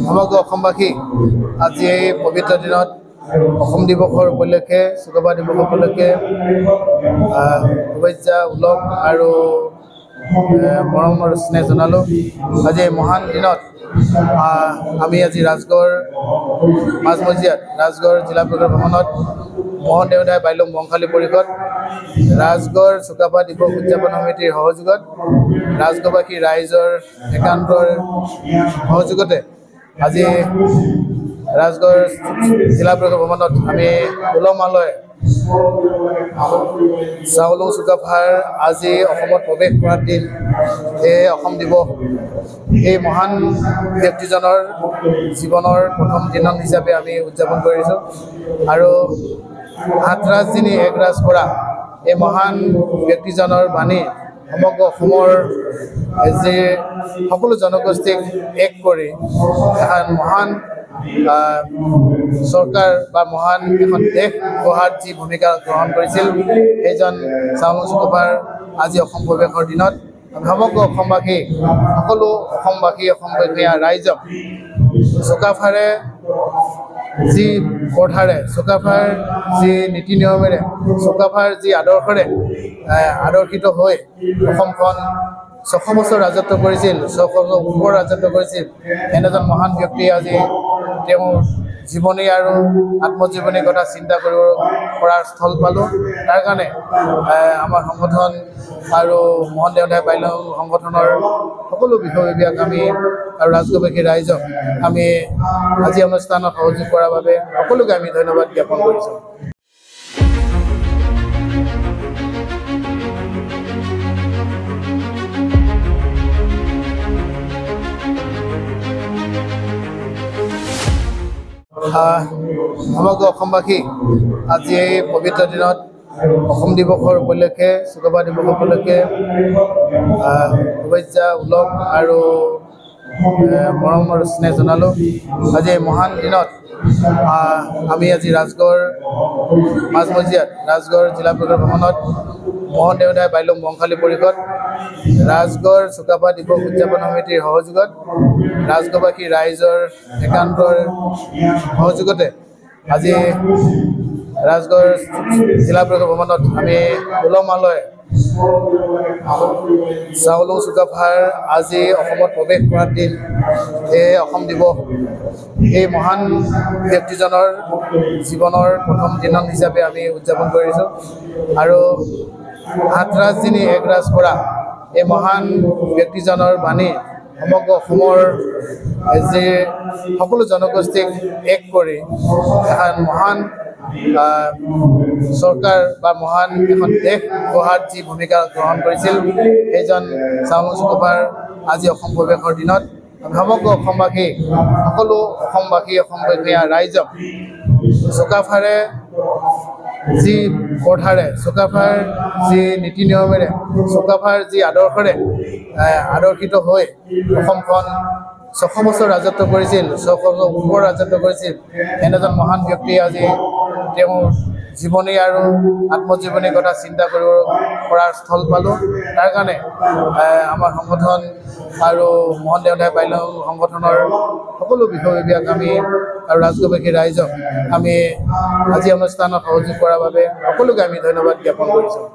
সমগ্ৰ অসমবাসী আজি এই পবিত্ৰ দিনত অসম দিৱসৰ উপলক্ষে চুকাফা দিৱস উপলক্ষে শুভেচ্ছা উল্লেখ আৰু মৰমৰ স্নেহ জনালোঁ। আজি এই মহান দিনত আমি আজি ৰাজগড় মাজমজিয়াত ৰাজগড় জিলা পৰিষদ ভৱনত মোহন দেওধাই বাইলুং বংশালী পৰিষদ ৰাজগড় চুকাফা দিৱস উদযাপন সমিতিৰ সহযোগত ৰাজগড়বাসী ৰাইজৰ একান্তৰ সহযোগতে আজি ৰাজগড় জিলা পৰিষদ ভৱনত আমি উলহ-মালহে চাওলুং চুকাফাৰ আজি অসমত প্ৰৱেশ কৰাৰ দিন এই অসম দিৱস এই মহান ব্যক্তিজনৰ জীৱনৰ প্ৰথম দিন হিচাপে আমি উদযাপন কৰিছোঁ আৰু সাত ৰাজধানী এক ৰাজ কৰা এই মহান ব্যক্তিজনৰ বাণী সমগ্ৰ অসমৰ যি সকলো জনগোষ্ঠীক এক কৰি এখন মহান চৰকাৰ বা মহান এখন দেশ গঢ়াত যি ভূমিকা গ্ৰহণ কৰিছিল সেইজন চাওলুং চুকাফাৰ আজি অসম প্ৰৱেশৰ দিনত সমগ্ৰ অসমবাসী সকলো অসমবাসীয়া ৰাইজক চুকাফাৰে যি পথাৰে চুকাফাৰ যি নীতি নিয়মেৰে চুকাফাৰ যি আদৰ্শৰে আদৰ্শিত হৈ অসমখন 600 বছৰ ৰাজত্ব কৰিছিল 600 বছৰ ওপৰ ৰাজত্ব কৰিছিল এনেজন মহান ব্যক্তি আজি তেওঁৰ জীৱনী আৰু আত্মজীৱনীৰ কথা চিন্তা কৰিব কৰাৰ স্থল পালোঁ। তাৰ কাৰণে আমাৰ সংগঠন আৰু মোহন দেওধাই বাইলুং সংগঠনৰ সকলো বিষয়ববীয়াক আমি আৰু ৰাজগড়বাসী ৰাইজক আমি আজি অনুষ্ঠানত সহযোগ কৰাৰ বাবে সকলোকে আমি ধন্যবাদ জ্ঞাপন কৰিছোঁ। সমগ্ৰ অসমবাসী আজি এই পবিত্ৰ দিনত অসম দিৱসৰ উপলক্ষে চুকাফা দিৱস উপলক্ষে শুভেচ্ছা উল্লেখ আৰু মৰমৰ স্নেহ জনালোঁ। আজি এই মহান দিনত আমি আজি ৰাজগড় মাজমজিয়াত ৰাজগড় জিলা পৰিষদ ভৱনত মোহন দেওধাই বাইলুং বংশালী পৰিষদ ৰাজগড় চুকাফা দিৱস উদযাপন সমিতিৰ সহযোগত ৰাজগড়বাসী ৰাইজৰ একান্তৰ সহযোগতে আজি ৰাজগড় জিলা পৰিষদ ভৱনত আমি উলহ-মালহে চাওলুং চুকাফাৰ আজি অসমত প্ৰৱেশ কৰাৰ দিন এই অসম দিৱস এই মহান ব্যক্তিজনৰ জীৱনৰ প্ৰথম দিন হিচাপে আমি উদযাপন কৰিছোঁ আৰু সাত ৰাজধানী এক ৰাজ কৰা এই মহান ব্যক্তিজনৰ বাণী সমগ্ৰ অসমৰ যি সকলো জনগোষ্ঠীক এক কৰি এখন মহান চৰকাৰ বা মহান এখন দেশ গঢ়াত যি ভূমিকা গ্ৰহণ কৰিছিল সেইজন চাওলুং চুকাফাৰ আজি অসম প্ৰৱেশৰ দিনত সমগ্ৰ অসমবাসী সকলো অসমবাসীয়া ৰাইজক চুকাফাৰে যি পথাৰে চুকাফাৰ যি নীতি নিয়মেৰে চুকাফাৰ যি আদৰ্শৰে আদৰ্শিত হৈ অসমখন 600 বছৰ ৰাজত্ব কৰিছিল 600 বছৰ ওপৰ ৰাজত্ব কৰিছিল এনেজন মহান ব্যক্তি আজি তেওঁৰ জীৱনী আৰু আত্মজীৱনীৰ কথা চিন্তা কৰিব কৰাৰ স্থল পালোঁ। তাৰ কাৰণে আমাৰ সংগঠন আৰু মোহন দেওধাই বাইলুং সংগঠনৰ সকলো বিষয়ববীয়াক আমি আৰু ৰাজগড়বাসী ৰাইজক আমি আজি অনুষ্ঠানত সহযোগ কৰাৰ বাবে সকলোকে আমি ধন্যবাদ জ্ঞাপন কৰিছোঁ।